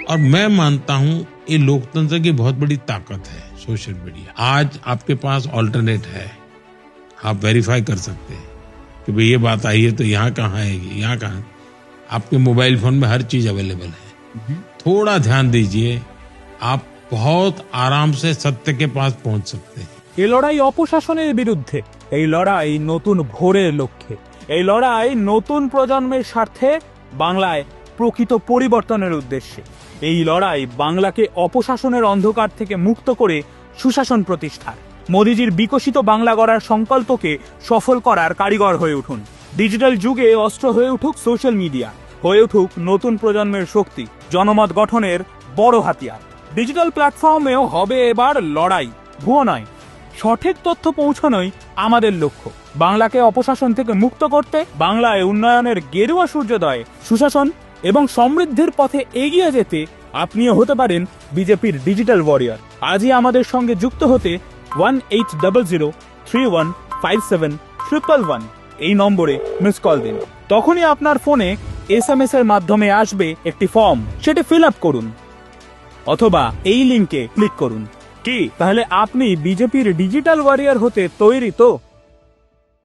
और मैं मानता हूं ये लोकतंत्र की बहुत बड़ी ताकत है सोशल मीडिया। आज आपके पास ऑल्टरनेट है, आप वेरीफाई कर सकते हैं कि भाई ये बात आई है तो यहाँ कहाँ आएगी, यहाँ कहाँ। आपके मोबाइल फोन में हर चीज अवेलेबल है। थोड़ा ध्यान दीजिए, आप बहुत आराम से सत्य के पास पहुंच सकते हैं। এই লড়াই অপশাসনের বিরুদ্ধে, এই লড়াই নতুন ভোরের লক্ষ্যে, এই লড়াই নতুন প্রজন্মের স্বার্থে, বাংলায় প্রকৃত পরিবর্তনের উদ্দেশ্যে। এই লড়াই বাংলাকে অপশাসনের অন্ধকার থেকে মুক্ত করে সুশাসন প্রতিষ্ঠার। মোদিজির বিকশিত বাংলা গড়ার সংকল্পকে সফল করার কারিগর হয়ে উঠুন। ডিজিটাল যুগে অস্ত্র হয়ে উঠুক সোশ্যাল মিডিয়া, হয়ে উঠুক নতুন প্রজন্মের শক্তি, জনমত গঠনের বড় হাতিয়ার। ডিজিটাল প্ল্যাটফর্মেও হবে এবার লড়াই, ভুয়ো নয়, সঠিক তথ্য পৌঁছানোই আমাদের লক্ষ্য। বাংলাকে অপশাসন থেকে মুক্ত করতে, বাংলায় উন্নয়নের গেরুয়া সূর্যোদয়, সুশাসন এবং সমৃদ্ধির পথে এগিয়ে যেতে আপনিও হতে পারেন বিজেপির ডিজিটাল ওয়ারিয়র। আজই আমাদের সঙ্গে যুক্ত হতে 1800315711 এই নম্বরে মিস কল দিন। তখনই আপনার ফোনে SMS এর মাধ্যমে আসবে একটি ফর্ম, সেটা ফিল আপ করুন অথবা এই লিংকে ক্লিক করুন। কি তাহলে আপনি বিজেপির ডিজিটাল ওয়ারিয়র হতে তৈরি তো?